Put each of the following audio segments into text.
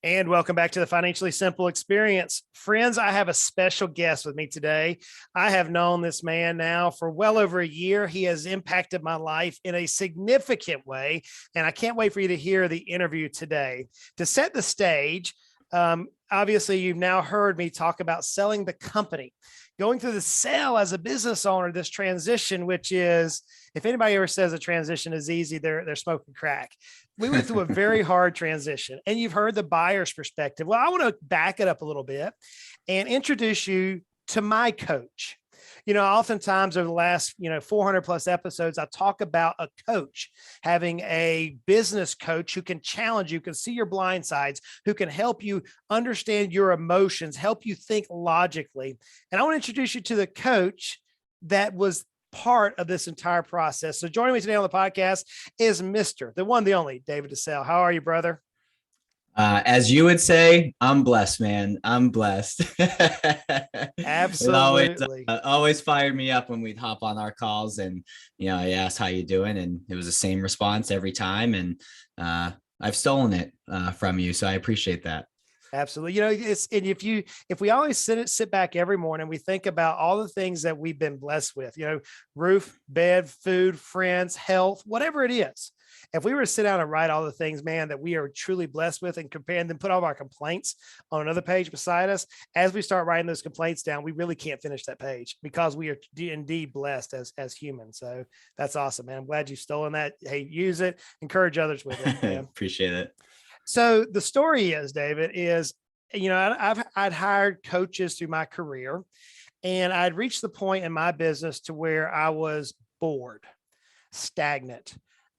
And welcome back to the Financially Simple Experience. Friends, I have a special guest with me today. I have known this man now for well over a year. He has impacted my life in a significant way, and I can't wait for you to hear the interview today. To set the stage, obviously, you've now heard me talk about selling the company, going through the sale as a business owner, this transition, which is, if anybody ever says a transition is easy, they're smoking crack. We went through a very hard transition, and you've heard the buyer's perspective. Well, I want to back it up a little bit and introduce you to my coach. Oftentimes over the last, 400 plus episodes, I talk about a coach, having a business coach who can challenge you, can see your blind sides, who can help you understand your emotions, help you think logically. And I want to introduce you to the coach that was part of this entire process. So joining me today on the podcast is the one, the only David Decelle. How are you, brother? As you would say, I'm blessed, man. I'm blessed. Absolutely. Always fired me up when we'd hop on our calls and, I asked how you doing, and it was the same response every time. And I've stolen it from you. So I appreciate that. Absolutely. If we always sit back every morning, we think about all the things that we've been blessed with, roof, bed, food, friends, health, whatever it is. If we were to sit down and write all the things, man, that we are truly blessed with and compare and then put all of our complaints on another page beside us, as we start writing those complaints down, we really can't finish that page because we are indeed blessed as humans. So that's awesome, man. I'm glad you've stolen that. Hey, use it, encourage others with it, man. Appreciate it. So the story is, David, I'd hired coaches through my career, and I'd reached the point in my business to where I was bored, stagnant.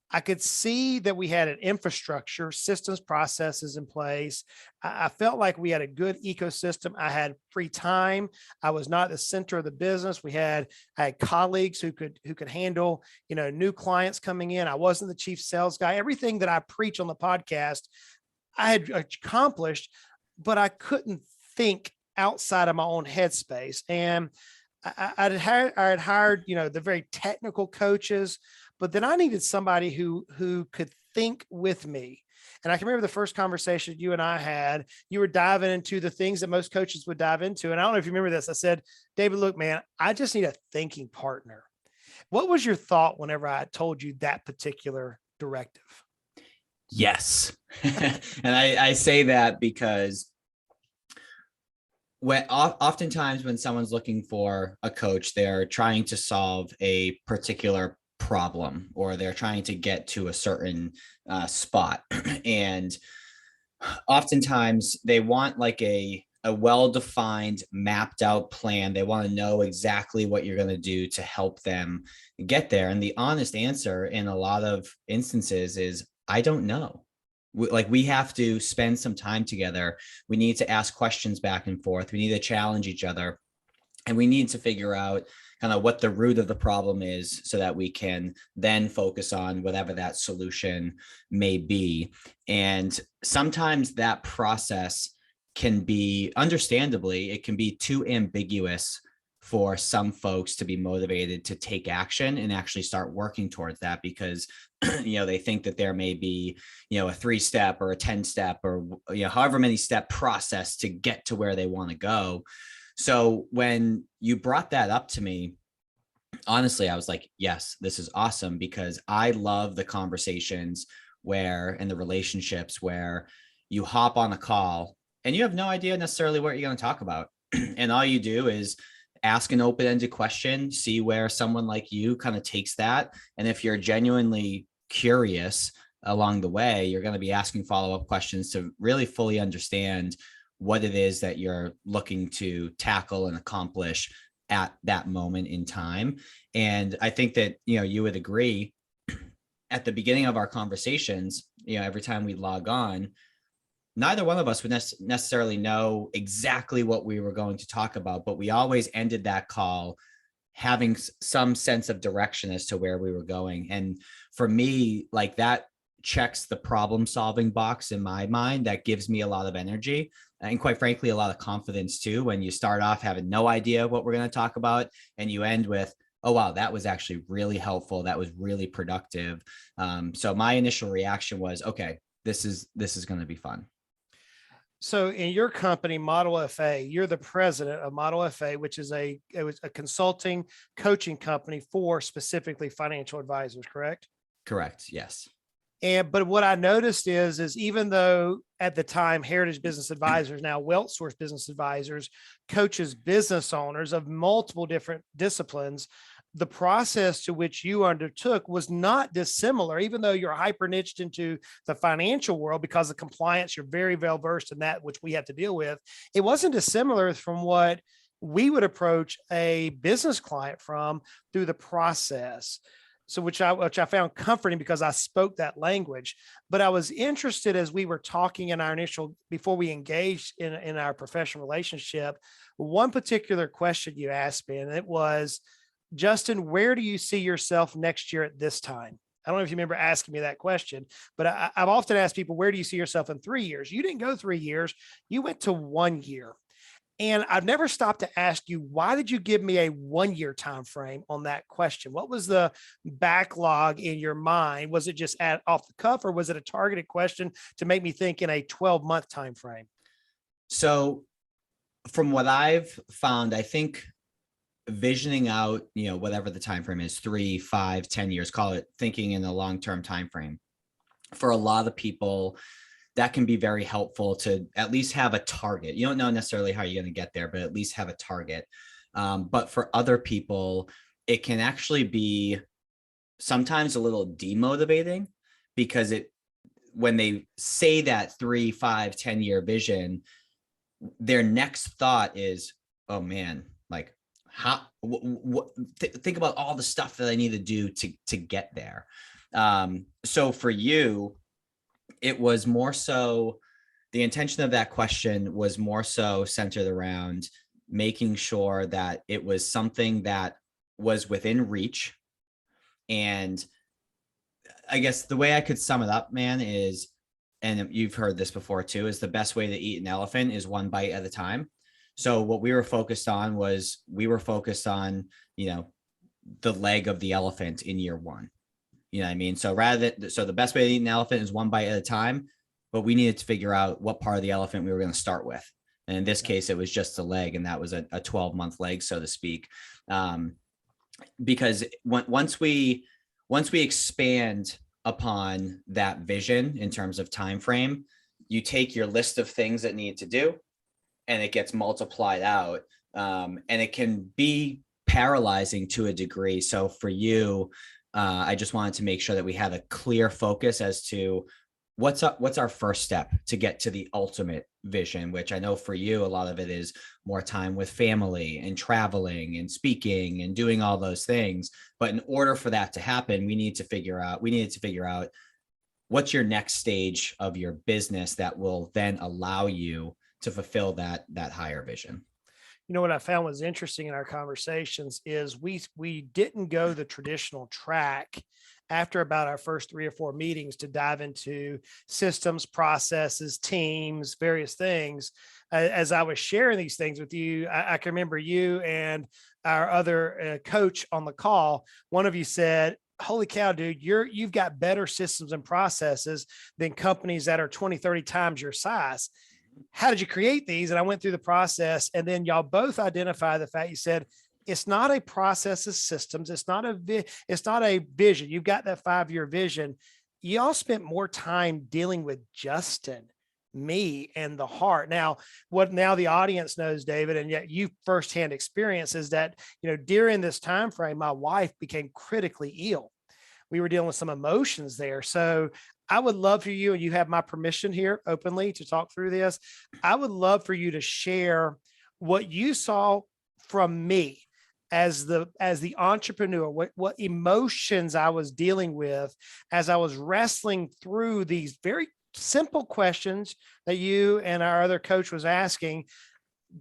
I could see that we had an infrastructure, systems, processes in place. I felt like we had a good ecosystem. I had free time. I was not the center of the business. I had colleagues who could handle, new clients coming in. I wasn't the chief sales guy. Everything that I preach on the podcast, I had accomplished, but I couldn't think outside of my own headspace. And I had hired, the very technical coaches, but then I needed somebody who could think with me. And I can remember the first conversation you and I had, you were diving into the things that most coaches would dive into. And I don't know if you remember this. I said, David, look, man, I just need a thinking partner. What was your thought whenever I told you that particular directive? Yes. And I say that because oftentimes when someone's looking for a coach, they're trying to solve a particular problem, or they're trying to get to a certain spot. And oftentimes they want like a well-defined, mapped out plan. They want to know exactly what you're going to do to help them get there. And the honest answer in a lot of instances is, I don't know. We have to spend some time together. We need to ask questions back and forth. We need to challenge each other. And we need to figure out kind of what the root of the problem is so that we can then focus on whatever that solution may be. And sometimes that process can be, understandably, it can be too ambiguous for some folks to be motivated to take action and actually start working towards that, because they think that there may be, a 3-step or a 10-step or, however many step process to get to where they want to go. So when you brought that up to me, honestly, I was like, yes, this is awesome, because I love the conversations and the relationships where you hop on a call and you have no idea necessarily what you're going to talk about. And all you do is ask an open-ended question, see where someone like you kind of takes that. And if you're genuinely curious along the way, you're going to be asking follow-up questions to really fully understand what it is that you're looking to tackle and accomplish at that moment in time. And I think that, you would agree, at the beginning of our conversations, every time we log on, neither one of us would necessarily know exactly what we were going to talk about, but we always ended that call having some sense of direction as to where we were going. And for me, like, that checks the problem solving box in my mind. That gives me a lot of energy and, quite frankly, a lot of confidence too, when you start off having no idea what we're going to talk about and you end with, oh, wow, that was actually really helpful. That was really productive. So my initial reaction was, okay, this is going to be fun. So in your company, Model FA, you're the president of Model FA, which is it was a consulting coaching company for specifically financial advisors, correct? Correct. Yes. But what I noticed is even though at the time Heritage Business Advisors, now Wealth Source Business Advisors, coaches business owners of multiple different disciplines, the process to which you undertook was not dissimilar, even though you're hyper niched into the financial world because of compliance, you're very well versed in that, which we have to deal with. It wasn't dissimilar from what we would approach a business client from through the process. So which I found comforting because I spoke that language. But I was interested as we were talking in our initial, before we engaged in our professional relationship, one particular question you asked me, and it was, Justin, where do you see yourself next year at this time? I don't know if you remember asking me that question, but I've often asked people, where do you see yourself in 3 years? You didn't go 3 years, you went to 1 year. And I've never stopped to ask you, why did you give me a 1 year time frame on that question? What was the backlog in your mind? Was it just off the cuff, or was it a targeted question to make me think in a 12-month time frame? So from what I've found, I think visioning out, whatever the time frame is, 3, 5, 10 years, call it, thinking in a long-term time frame, for a lot of people, that can be very helpful to at least have a target. You don't know necessarily how you're going to get there, but at least have a target. But for other people, it can actually be sometimes a little demotivating, because when they say that 3, 5, 10-year vision, their next thought is, oh man, like think about all the stuff that I need to do to get there. So for you, it was more so, the intention of that question was more so centered around making sure that it was something that was within reach. And I guess the way I could sum it up, man, is, and you've heard this before too, is the best way to eat an elephant is one bite at a time. So what we were focused on was, the leg of the elephant in year one. You know what I mean? So the best way to eat an elephant is one bite at a time, but we needed to figure out what part of the elephant we were going to start with. And in this case, it was just the leg, and that was a 12-month leg, so to speak. Because once we expand upon that vision in terms of time frame, you take your list of things that need to do, and it gets multiplied out, and it can be paralyzing to a degree. So for you, I just wanted to make sure that we had a clear focus as to what's our first step to get to the ultimate vision, which I know for you, a lot of it is more time with family and traveling and speaking and doing all those things. But in order for that to happen, we needed to figure out what's your next stage of your business that will then allow you to fulfill that higher vision. What I found was interesting in our conversations is we didn't go the traditional track after about our first 3 or 4 meetings to dive into systems, processes, teams, various things. As I was sharing these things with you, I can remember you and our other coach on the call. One of you said, holy cow, dude, you've got better systems and processes than companies that are 20, 30 times your size. How did you create these? And I went through the process, and then y'all both identify the fact, you said, it's not a process of systems. It's not a vision. You've got that 5-year vision. Y'all spent more time dealing with Justin, me, and the heart. Now the audience knows, David, and yet you firsthand experience is that, during this time frame, my wife became critically ill. We were dealing with some emotions there. So I would love for you, and you have my permission here openly to talk through this. I would love for you to share what you saw from me as the entrepreneur, what emotions I was dealing with as I was wrestling through these very simple questions that you and our other coach was asking,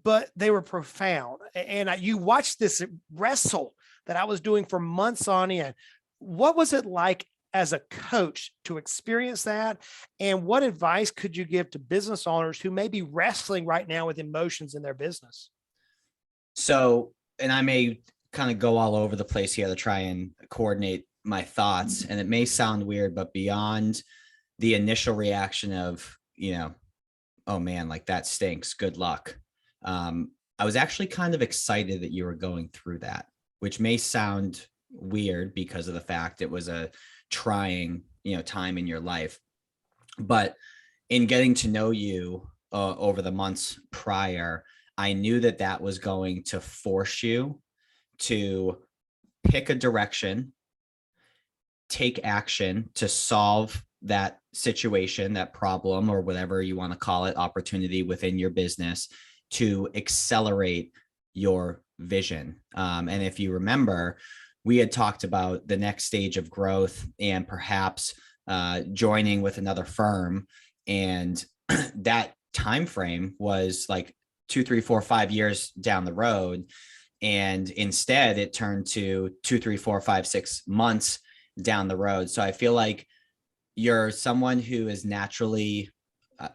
but they were profound. And you watched this wrestle that I was doing for months on end. What was it like as a coach to experience that? And what advice could you give to business owners who may be wrestling right now with emotions in their business? So, and I may kind of go all over the place here to try and coordinate my thoughts, and it may sound weird, but beyond the initial reaction of, oh man, like that stinks. Good luck. I was actually kind of excited that you were going through that, which may sound weird because of the fact it was a trying, time in your life. But in getting to know you over the months prior, I knew that that was going to force you to pick a direction, take action to solve that situation, that problem, or whatever you want to call it, opportunity within your business to accelerate your vision. And if you remember, we had talked about the next stage of growth and perhaps joining with another firm. And that time frame was like 2, 3, 4, 5 years down the road. And instead it turned to 2, 3, 4, 5, 6 months down the road. So I feel like you're someone who is naturally, I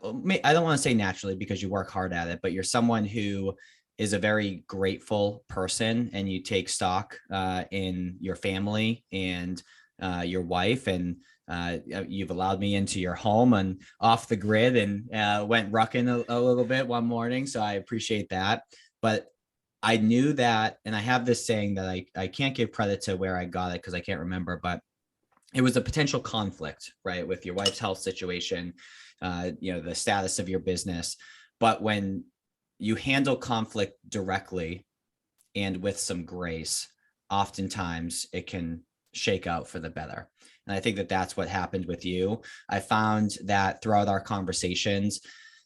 don't want to say naturally because you work hard at it, but you're someone who is a very grateful person, and you take stock in your family and your wife, and you've allowed me into your home and off the grid, and went rucking a little bit one morning. So I appreciate that. But I knew that, and I have this saying that I can't give credit to where I got it because I can't remember, but it was a potential conflict, right, with your wife's health situation, the status of your business. But when you handle conflict directly and with some grace, oftentimes it can shake out for the better. And I think that that's what happened with you. I found that throughout our conversations,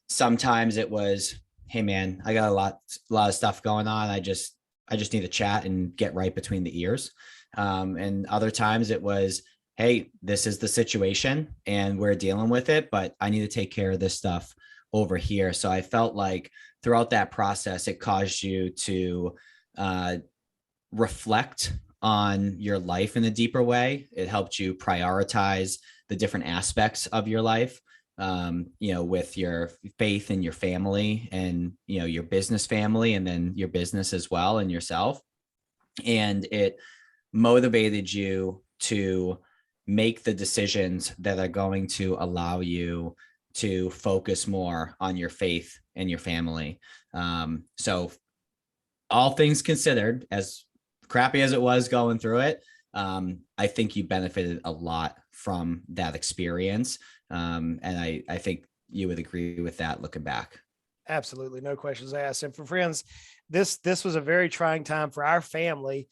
sometimes it was, hey man, I got a lot of stuff going on. I just need to chat and get right between the ears. And other times it was, hey, this is the situation and we're dealing with it, but I need to take care of this stuff over here. So I felt like throughout that process, it caused you to reflect on your life in a deeper way. It helped you prioritize the different aspects of your life, with your faith and your family and, your business family, and then your business as well, and yourself. And it motivated you to make the decisions that are going to allow you to focus more on your faith and your family. So all things considered, as crappy as it was going through it, I think you benefited a lot from that experience. And I think you would agree with that looking back. Absolutely. No questions asked. And for friends, this was a very trying time for our family.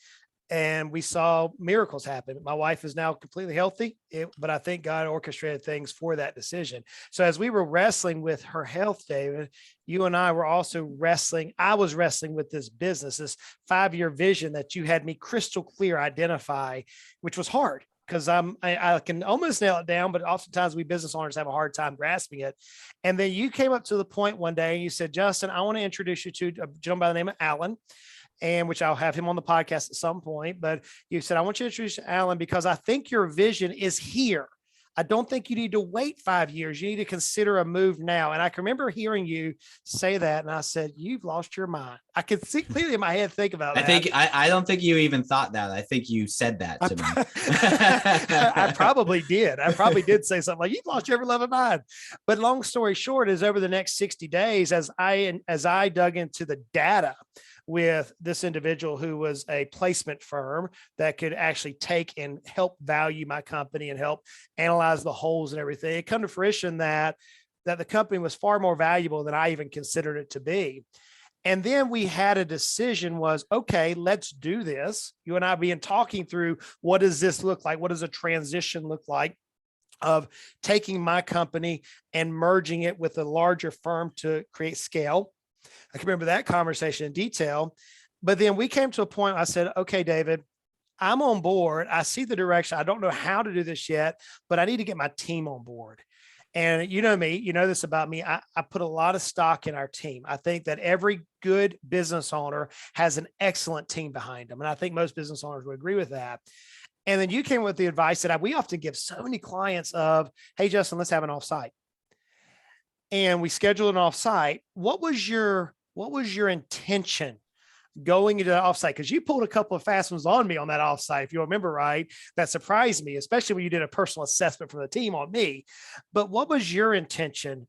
And we saw miracles happen. My wife is now completely healthy, but I think God orchestrated things for that decision. So as we were wrestling with her health, David, you and I were also wrestling. I was wrestling with this business, this 5-year vision that you had me crystal clear identify, which was hard because I can almost nail it down, but oftentimes we business owners have a hard time grasping it. And then you came up to the point one day and you said, Justin, I want to introduce you to a gentleman by the name of Alan, and which I'll have him on the podcast at some point. But you said, I want you to introduce Alan because I think your vision is here. I don't think you need to wait 5 years. You need to consider a move now. And I can remember hearing you say that. And I said, you've lost your mind. I could see clearly in my head, think about that. I don't think you even thought that. I think you said that to me. I probably did. I probably did say something like, you've lost your ever loving mind. But long story short is over the next 60 days, as I dug into the data with this individual who was a placement firm that could actually take and help value my company and help analyze the holes and everything, it come to fruition that the company was far more valuable than I even considered it to be. And then we had a decision was, okay, let's do this. You and I being talking through, what does this look like? What does a transition look like of taking my company and merging it with a larger firm to create scale? I can remember that conversation in detail. But then we came to a point, I said, okay, David, I'm on board. I see the direction. I don't know how to do this yet, but I need to get my team on board. And you know me, you know this about me. I put a lot of stock in our team. I think that every good business owner has an excellent team behind them. And I think most business owners would agree with that. And then you came with the advice that we often give so many clients of, hey, Justin, let's have an offsite. And we scheduled an offsite. What was your intention going into the offsite? Because you pulled a couple of fast ones on me on that offsite, if you remember right, that surprised me, especially when you did a personal assessment from the team on me. But what was your intention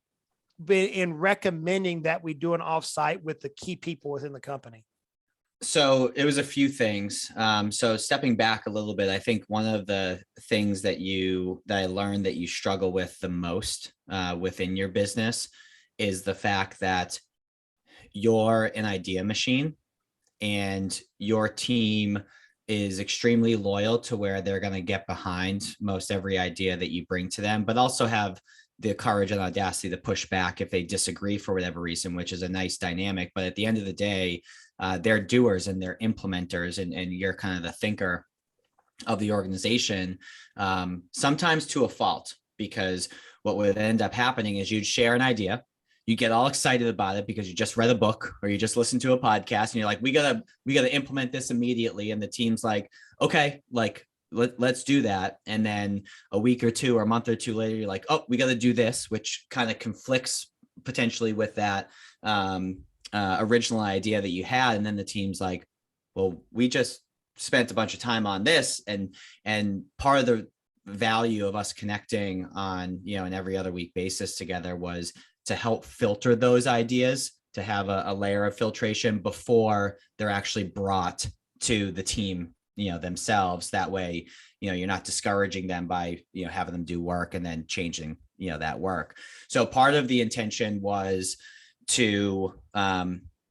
in recommending that we do an offsite with the key people within the company? So it was a few things. So stepping back a little bit, I think one of the things that I learned that you struggle with the most within your business is the fact that you're an idea machine and your team is extremely loyal to where they're going to get behind most every idea that you bring to them, but also have the courage and audacity to push back if they disagree for whatever reason, which is a nice dynamic. But at the end of the day, they're doers and they're implementers, and you're kind of the thinker of the organization, sometimes to a fault, because what would end up happening is you'd share an idea, you get all excited about it because you just read a book or you just listened to a podcast and you're like, we gotta implement this immediately. And the team's like, okay, like let's do that. And then a week or two or a month or two later, you're like, oh, we got to do this, which kind of conflicts potentially with that original idea that you had. And then the team's like, well, we just spent a bunch of time on this. And part of the value of us connecting on, an every other week basis together was to help filter those ideas, to have a layer of filtration before they're actually brought to the team, themselves. That way, you're not discouraging them by, having them do work and then changing, that work. So part of the intention was to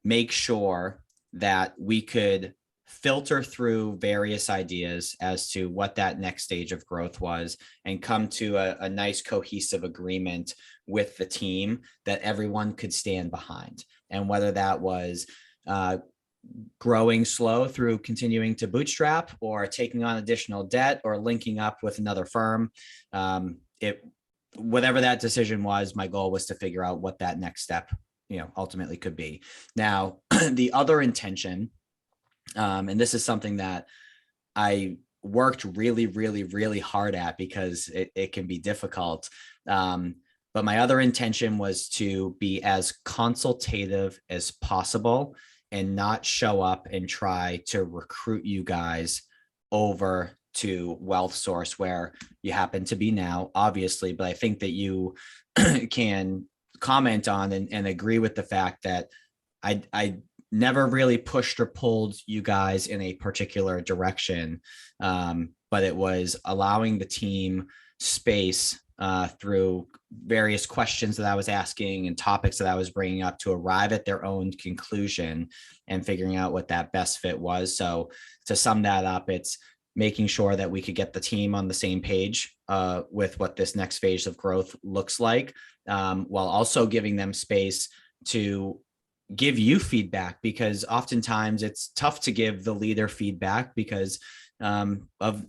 make sure that we could filter through various ideas as to what that next stage of growth was and come to a nice cohesive agreement with the team that everyone could stand behind. And whether that was growing slow through continuing to bootstrap or taking on additional debt or linking up with another firm, whatever that decision was, my goal was to figure out what that next step, ultimately could be. Now, the other intention, and this is something that I worked really, really, really hard at because it can be difficult. But my other intention was to be as consultative as possible and not show up and try to recruit you guys over to Wealth Source where you happen to be now, obviously. But I think that you can comment on and agree with the fact that I never really pushed or pulled you guys in a particular direction, but it was allowing the team space through various questions that I was asking and topics that I was bringing up to arrive at their own conclusion and figuring out what that best fit was. So to sum that up, it's making sure that we could get the team on the same page with what this next phase of growth looks like, while also giving them space to give you feedback, because oftentimes it's tough to give the leader feedback because of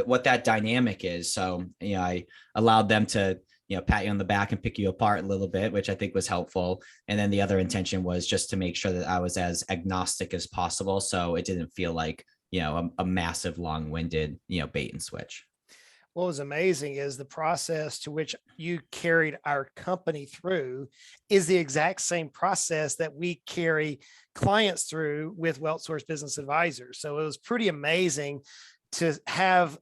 what that dynamic is. So I allowed them to pat you on the back and pick you apart a little bit, which I think was helpful. And then the other intention was just to make sure that I was as agnostic as possible, so it didn't feel like a massive long-winded bait and switch. What was amazing is the process to which you carried our company through is the exact same process that we carry clients through with Wealth Source Business Advisors. So it was pretty amazing to have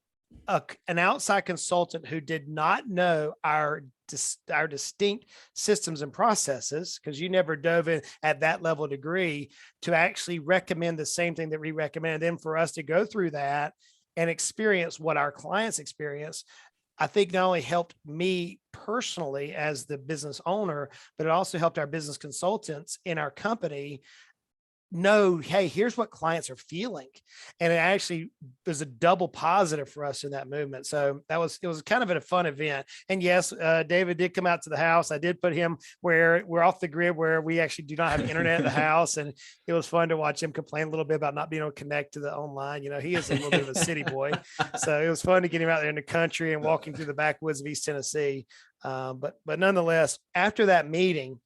an outside consultant who did not know our distinct systems and processes, because you never dove in at that level of degree, to actually recommend the same thing that we recommended. Then for us to go through that and experience what our clients experience, I think not only helped me personally as the business owner, but it also helped our business consultants in our company know, hey, here's what clients are feeling. And it actually was a double positive for us in that movement. So it was kind of a fun event. And yes, David did come out to the house. I did put him where we're off the grid, where we actually do not have internet at the house. And it was fun to watch him complain a little bit about not being able to connect to the online. He is a little bit of a city boy. So it was fun to get him out there in the country and walking through the backwoods of East Tennessee. But nonetheless, after that meeting,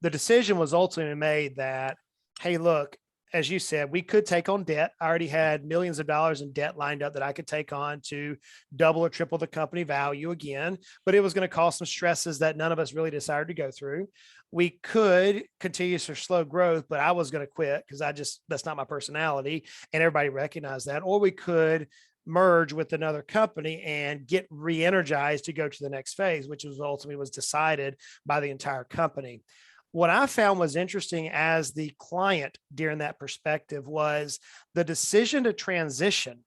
the decision was ultimately made that, hey, look, as you said, we could take on debt. I already had millions of dollars in debt lined up that I could take on to double or triple the company value again, but it was going to cause some stresses that none of us really decided to go through. We could continue for slow growth, but I was going to quit because that's not my personality. And everybody recognized that. Or we could merge with another company and get re-energized to go to the next phase, which was ultimately was decided by the entire company. What I found was interesting as the client during that perspective was the decision to transition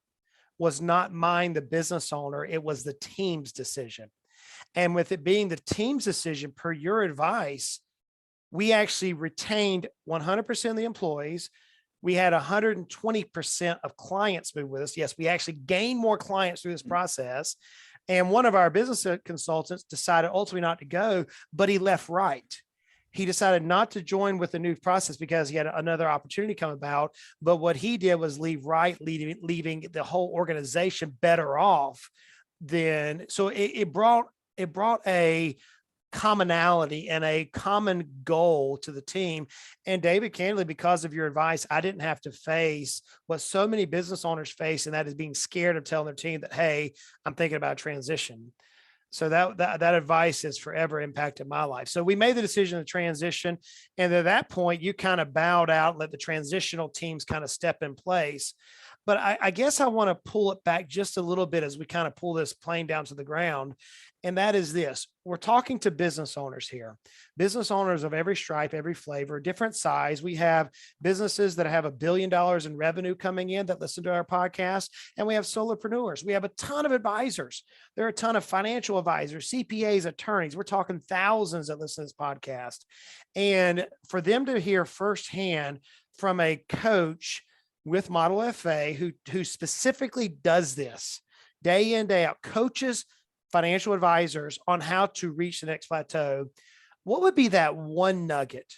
was not mine, the business owner, it was the team's decision. And with it being the team's decision, per your advice, we actually retained 100% of the employees. We had 120% of clients move with us. Yes, we actually gained more clients through this process. And one of our business consultants decided ultimately not to go, but he left right. He decided not to join with the new process because he had another opportunity come about. But what he did was leave right, leaving the whole organization better off than, so it brought a commonality and a common goal to the team. And David, candidly, because of your advice, I didn't have to face what so many business owners face, and that is being scared of telling their team that, hey, I'm thinking about transition. So that advice has forever impacted my life. So we made the decision to transition. And at that point, you kind of bowed out, let the transitional teams kind of step in place. But I guess I want to pull it back just a little bit as we kind of pull this plane down to the ground. And that is this: we're talking to business owners here, business owners of every stripe, every flavor, different size. We have businesses that have $1 billion in revenue coming in that listen to our podcast, and we have solopreneurs. We have a ton of advisors. There are a ton of financial advisors, CPAs, attorneys. We're talking thousands that listen to this podcast. And for them to hear firsthand from a coach with Model FA who specifically does this day in, day out, coaches financial advisors on how to reach the next plateau, what would be that one nugget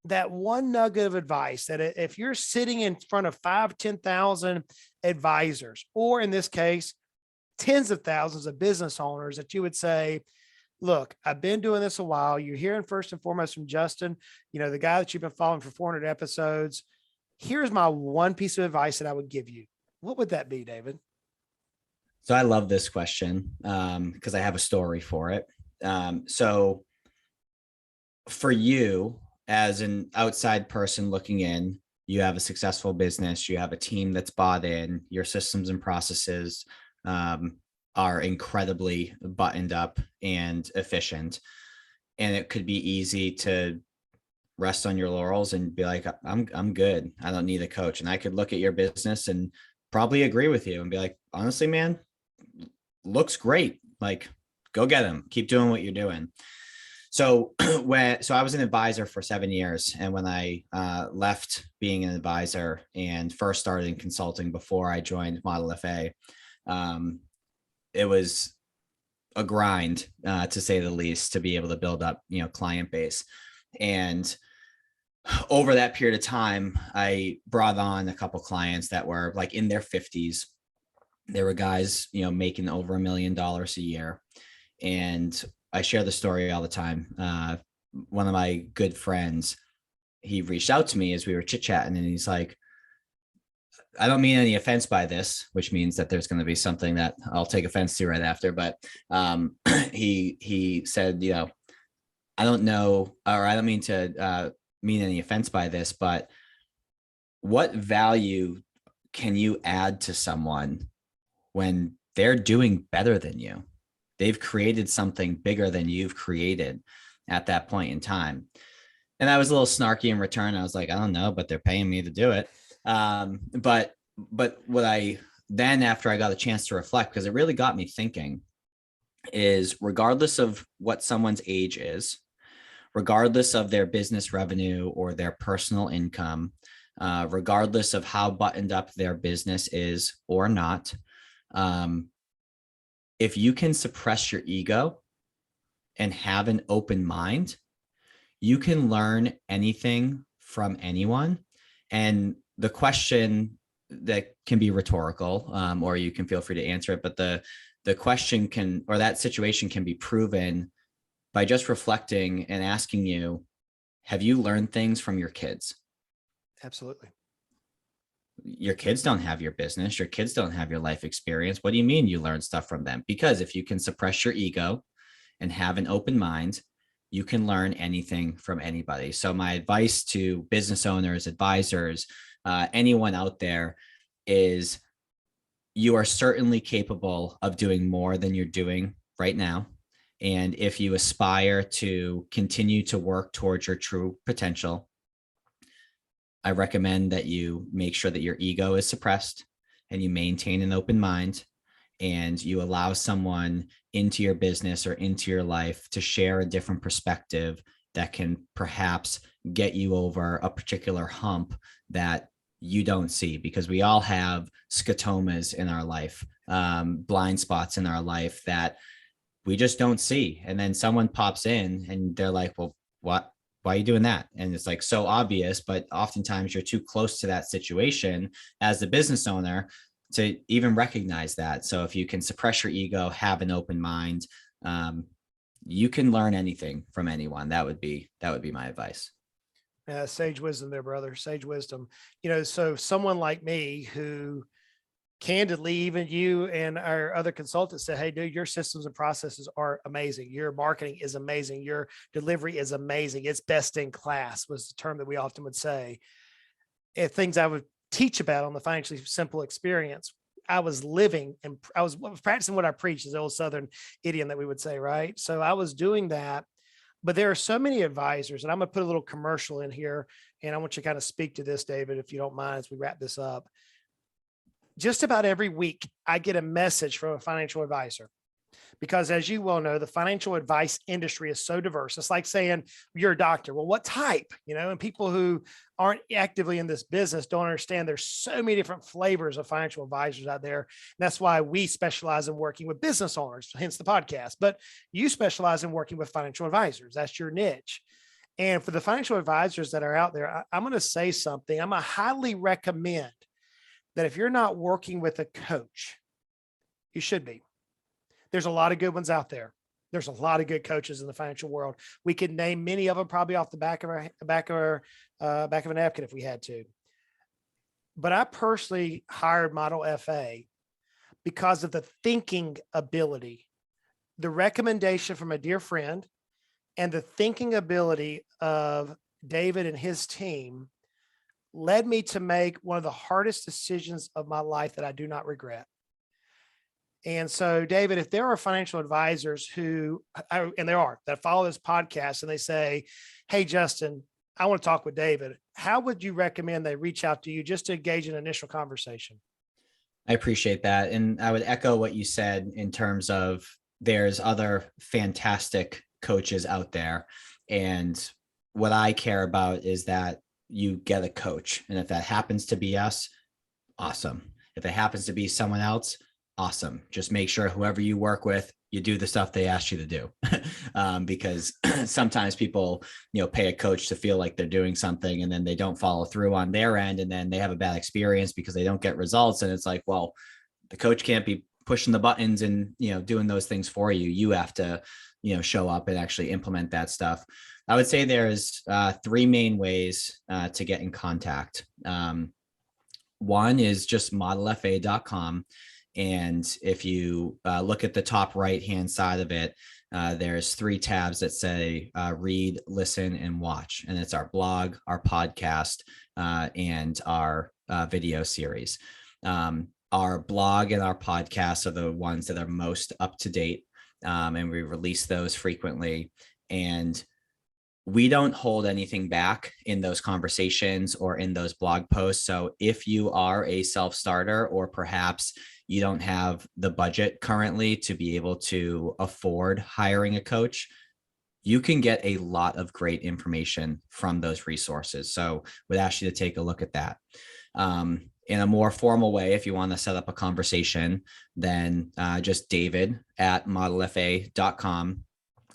of advice that if you're sitting in front of 5, 10,000 advisors, or in this case, tens of thousands of business owners, that you would say, look, I've been doing this a while. You're hearing first and foremost from Justin, the guy that you've been following for 400 episodes. Here's my one piece of advice that I would give you. What would that be, David? So I love this question because I have a story for it. So for you, as an outside person looking in, you have a successful business, you have a team that's bought in, your systems and processes are incredibly buttoned up and efficient. And it could be easy to rest on your laurels and be like, I'm good. I don't need a coach. And I could look at your business and probably agree with you and be like, honestly, man, looks great. Like, go get them. Keep doing what you're doing. So I was an advisor for 7 years. And when I left being an advisor and first started in consulting before I joined Model FA, it was a grind, to say the least, to be able to build up, client base. And over that period of time, I brought on a couple clients that were like in their 50s. There were guys, making over $1 million a year. And I share the story all the time. One of my good friends, he reached out to me as we were chit-chatting, and he's like, I don't mean any offense by this, which means that there's going to be something that I'll take offense to right after. But he said, I don't know, or I don't mean to mean any offense by this, but what value can you add to someone when they're doing better than you? They've created something bigger than you've created at that point in time. And I was a little snarky in return. I was like, I don't know, but they're paying me to do it. But what I then, after I got a chance to reflect, because it really got me thinking, is regardless of what someone's age is, regardless of their business revenue or their personal income, regardless of how buttoned up their business is or not, if you can suppress your ego and have an open mind, you can learn anything from anyone. And the question that can be rhetorical, or you can feel free to answer it, but the question can, or that situation can be proven by just reflecting and asking you, have you learned things from your kids? Absolutely. Your kids don't have your business. Your kids don't have your life experience. What do you mean you learn stuff from them? Because if you can suppress your ego and have an open mind, you can learn anything from anybody. So my advice to business owners, advisors, anyone out there is you are certainly capable of doing more than you're doing right now. And if you aspire to continue to work towards your true potential, I recommend that you make sure that your ego is suppressed and you maintain an open mind and you allow someone into your business or into your life to share a different perspective that can perhaps get you over a particular hump that you don't see, because we all have scotomas in our life, blind spots in our life that we just don't see. And then someone pops in and they're like, well, why are you doing that? And it's like so obvious, but oftentimes you're too close to that situation as the business owner to even recognize that. So if you can suppress your ego, have an open mind, you can learn anything from anyone. That would be my advice. Sage wisdom there, brother. Sage wisdom. So someone like me who candidly, even you and our other consultants said, hey, dude, your systems and processes are amazing. Your marketing is amazing. Your delivery is amazing. It's best in class was the term that we often would say. And things I would teach about on the Financially Simple Experience, I was living and I was practicing what I preach, is the old Southern idiom that we would say, right? So I was doing that. But there are so many advisors, and I'm going to put a little commercial in here, and I want you to kind of speak to this, David, if you don't mind, as we wrap this up. Just about every week, I get a message from a financial advisor, because as you well know, the financial advice industry is so diverse. It's like saying you're a doctor. Well, what type? And people who aren't actively in this business don't understand there's so many different flavors of financial advisors out there. And that's why we specialize in working with business owners, hence the podcast. But you specialize in working with financial advisors. That's your niche. And for the financial advisors that are out there, I'm going to say something. I'm going to highly recommend that if you're not working with a coach, you should be. There's a lot of good ones out there. There's a lot of good coaches in the financial world. We could name many of them probably off the back of a napkin if we had to. But I personally hired Model FA because of the thinking ability, the recommendation from a dear friend, and the thinking ability of David and his team led me to make one of the hardest decisions of my life that I do not regret. And so, David, if there are financial advisors who, and there are, that follow this podcast and they say, hey, Justin, I want to talk with David, how would you recommend they reach out to you just to engage in an initial conversation? I appreciate that. And I would echo what you said in terms of there's other fantastic coaches out there. And what I care about is that you get a coach. And if that happens to be us, awesome. If it happens to be someone else, awesome. Just make sure whoever you work with, you do the stuff they asked you to do. Because sometimes people, pay a coach to feel like they're doing something and then they don't follow through on their end. And then they have a bad experience because they don't get results. And it's like, well, the coach can't be pushing the buttons and, doing those things for you. You have to, show up and actually implement that stuff. I would say there's 3 main ways to get in contact. One is just modelfa.com. And if you look at the top right-hand side of it, there's 3 tabs that say read, listen, and watch. And it's our blog, our podcast, and our video series. Our blog and our podcast are the ones that are most up to date. And we release those frequently. And we don't hold anything back in those conversations or in those blog posts. So if you are a self-starter, or perhaps you don't have the budget currently to be able to afford hiring a coach, you can get a lot of great information from those resources. So we'd ask you to take a look at that. In a more formal way, if you want to set up a conversation, then just david@modelfa.com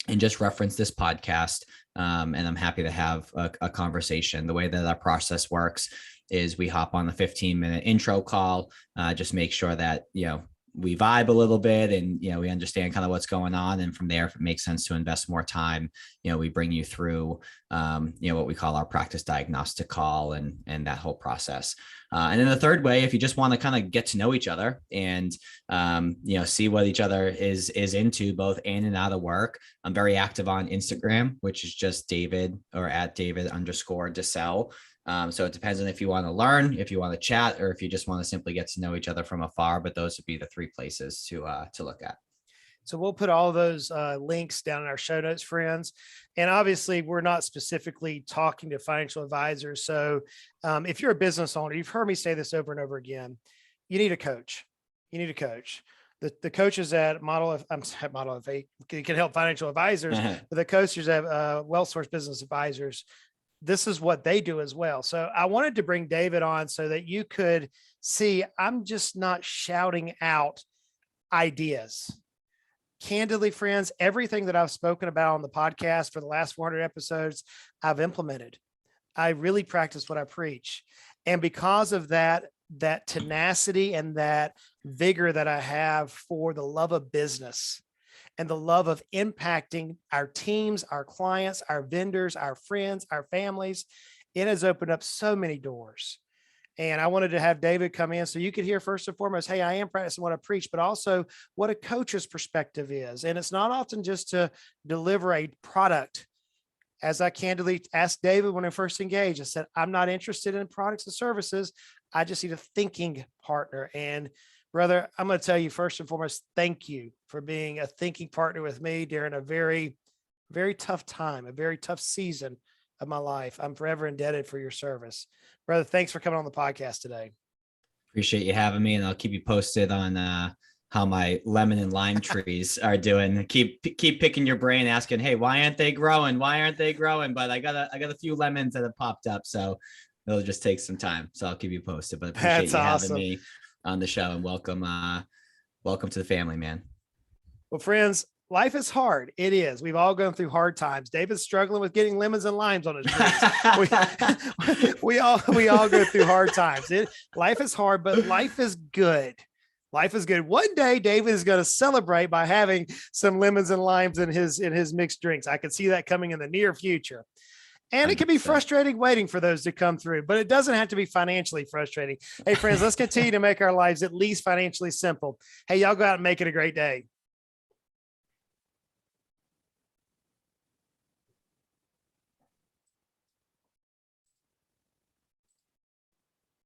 and just reference this podcast. And I'm happy to have a conversation. The way that our process works is we hop on a 15-minute intro call, just make sure that, we vibe a little bit and, we understand kind of what's going on. And from there, if it makes sense to invest more time, we bring you through, what we call our practice diagnostic call and that whole process. And then the third way, if you just want to kind of get to know each other and, see what each other is into both in and out of work. I'm very active on Instagram, which is just David or @David_Decelle. So it depends on if you want to learn, if you want to chat, or if you just want to simply get to know each other from afar. But those would be the three places to look at. So we'll put all those links down in our show notes, friends. And obviously, we're not specifically talking to financial advisors. So if you're a business owner, you've heard me say this over and over again, you need a coach. You need a coach. The coaches at Model FA can help financial advisors, but the coaches at WealthSource Business Advisors, this is what they do as well. So I wanted to bring David on so that you could see, I'm just not shouting out ideas. Candidly, friends, everything that I've spoken about on the podcast for the last 400 episodes, I've implemented. I really practice what I preach. And because of that tenacity and that vigor that I have for the love of business and the love of impacting our teams, our clients, our vendors, our friends, our families, it has opened up so many doors. And I wanted to have David come in so you could hear first and foremost, hey, I am practicing what I preach, but also what a coach's perspective is. And it's not often just to deliver a product. As I candidly asked David when I first engaged, I said, I'm not interested in products and services. I just need a thinking partner. And brother, I'm going to tell you first and foremost, thank you for being a thinking partner with me during a very, very tough time, a very tough season of my life. I'm forever indebted for your service. Brother, thanks for coming on the podcast today. Appreciate you having me, and I'll keep you posted on how my lemon and lime trees are doing. Keep picking your brain, asking, hey, why aren't they growing? Why aren't they growing? But I got a few lemons that have popped up, so it'll just take some time. So I'll keep you posted. But appreciate you having me on the show, and welcome to the family, man. Well, friends, life is hard. It is. We've all gone through hard times. David's struggling with getting lemons and limes on his trees. we all go through hard times. Life is hard, but life is good. Life is good. One day, David is going to celebrate by having some lemons and limes in his mixed drinks. I can see that coming in the near future. And it can be frustrating waiting for those to come through, but it doesn't have to be financially frustrating. Hey, friends, let's continue to make our lives at least financially simple. Hey, y'all go out and make it a great day.